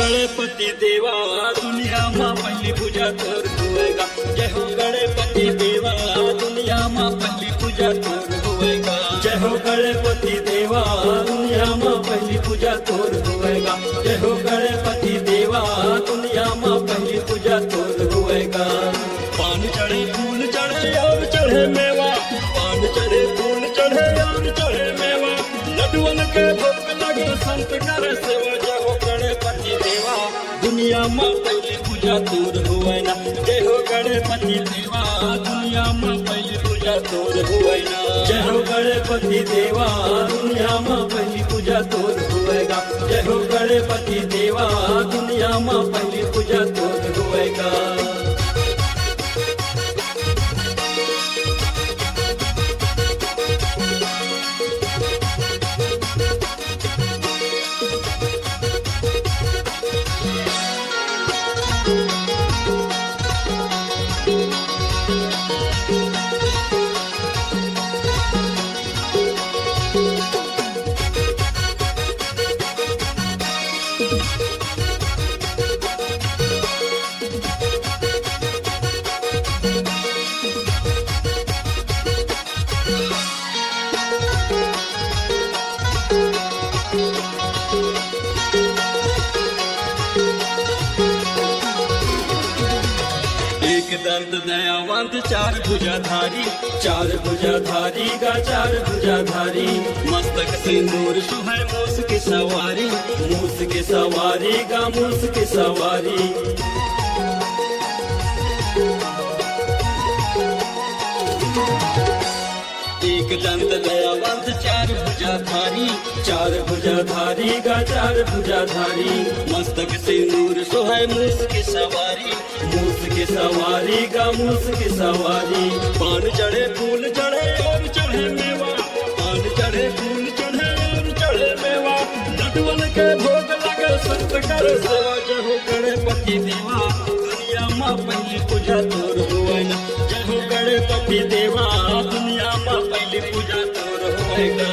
गणपति देवा दुनिया में पहली पूजा तोर होएगा। जय हो गणपति देवा दुनिया में पहली पूजा तोर होएगा। जय हो गणपति देवा दुनिया में पहली पूजा तोर होएगा। जय हो गणपति देवा दुनिया में पहली पूजा तोर होएगा। पान चढ़े फूल चढ़े और चढ़े मेवा, पान चढ़े फूल चढ़े और चढ़े मेवा, लड्डुअन के भोग लगे संत करे सेवा। जय हो गणपति देवा दुनिया में पहली पूजा तोर हुए ना। जय हो गणपति देवा दुनिया में पहली पूजा तोर हुए ना। जय हो गणपति देवा दुनिया में पहली पूजा तोर हुएगा। जय हो गणपति देवा दुनिया में पहली पूजा तोर हुएगा। दंत दयावंत चार भुजाधारी, चार भुजाधारी का चार भुजाधारी, मस्तक सिंदूर सुहै मूस की सवारी, मूस की सवारी का मूस की सवारी। एक दंत दयावंत चार भुजाधारी, चार भुजाधारी का चार भुजाधारी, मस्तक सिंदूर सुहै मूस की सवारी, मूस की सवारी का मूस की सवारी। पान चढ़े फूल चढ़े और चढ़े मेवा, पान चढ़े फूल चढ़े और चढ़े मेवा, लड्डुअन के भोग लगे संत करे सेवा। जय हो गणपति देवा दुनिया में पहली पूजा तोर हुए ना। जय हो गणपति देवा दुनिया में पहली पूजा तोर होएगा।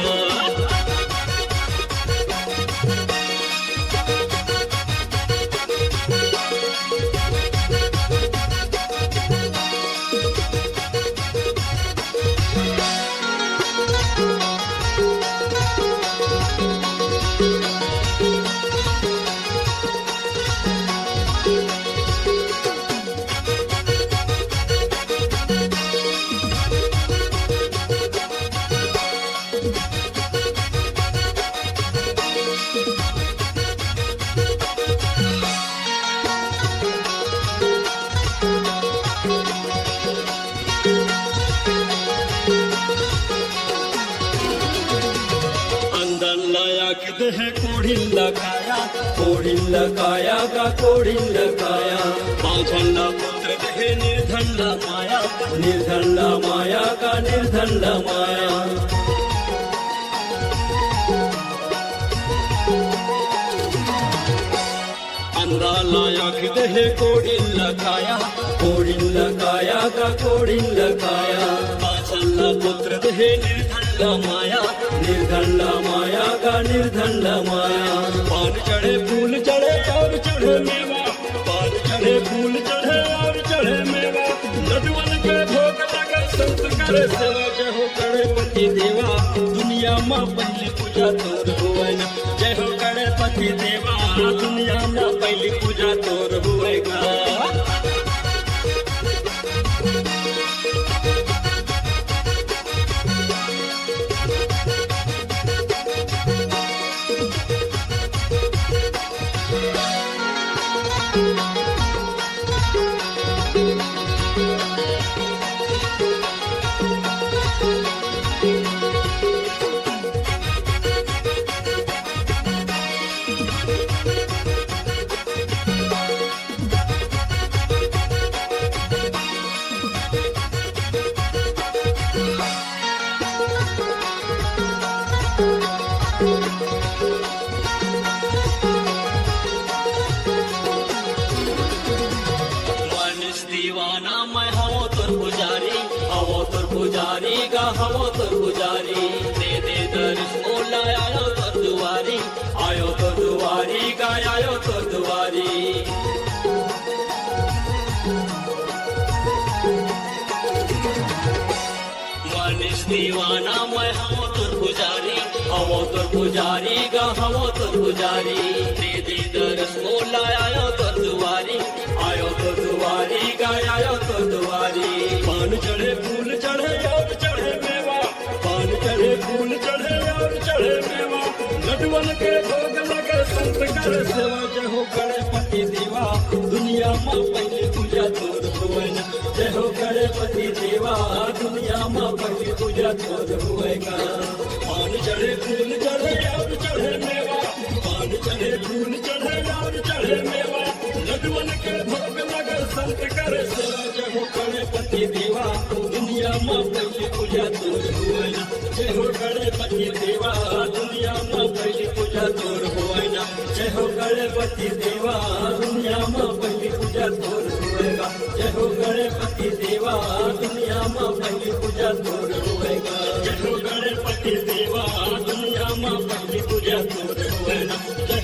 है कोढ़िल्ला काया, कोढ़िल्ला काया का कोढ़िल्ला काया, पांचल्ला पुत्र है निर्धल्ला माया, निर्धल्ला माया का निर्धल्ला माया। अंधाला आँख है कोढ़िल्ला काया, कोढ़िल्ला काया का कोढ़िल्ला काया, पांचल्ला पुत्र है निर्धल्ला माया, निर्धल्ला माया का निर्धल्ला माया। पान चढ़े फूल चढ़े और चढ़े मेवा, पान चढ़े फूल चढ़े और चढ़े मेवा, लड्डुअन के भोग लगे संत करे सेवा। जय हो गणपति देवा दुनिया में पहली पूजा तोर हुए ना। जय हो गणपति देवा दुनिया में पहली पूजा तोर हुएगा। दीवाना मैं हवो तुर पुजारी, हवो तुर पुजारी गा हवो तुर पुजारी, दे दे दर्श मोला आयो तो दुआरी, आयो तो दुआरी गा आयो तो दुआरी। गणेश दीवाना मैं हवो तोर पुजारी, हवो तोर पुजारी गा हवो तोर पुजारी। दे दे दरस मोला आयो तोर दुआरी, आयो तोर दुआरी गा आयो तोर दुआरी। पान चढ़े फूल चढ़े और चढ़े मेवा, पान चढ़े फूल चढ़े और चढ़े मेवा। लड्डुअन के भोग लगे संत कर सेवा। जय हो गणपति देवा दुनिया माँ पहली पूजा तोर होएगा। जय हो गणपति देवा दुनिया माँ पहली पूजा तोर होएगा। पान चढ़े फूल चढ़े और चढ़े मेवा, पान चढ़े फूल चढ़े और चढ़े मेवा। लड्डुअन के भोग लगे संत कर सेवा। जय हो गणपति देवा दुनिया माँ पहली पूजा तोर होएगा। जय हो गणपति देवा दुनिया माँ पहली पूजा तोर होएगा। जय हो गणपति देवा दुनिया माँ पहली पूजा तोर होएगा। जय हो गणपति देवा दुनिया माँ पहली पूजा तोर होएगा। जय हो गणपति देवा दुनिया माँ पहली पूजा तोर होएगा। जय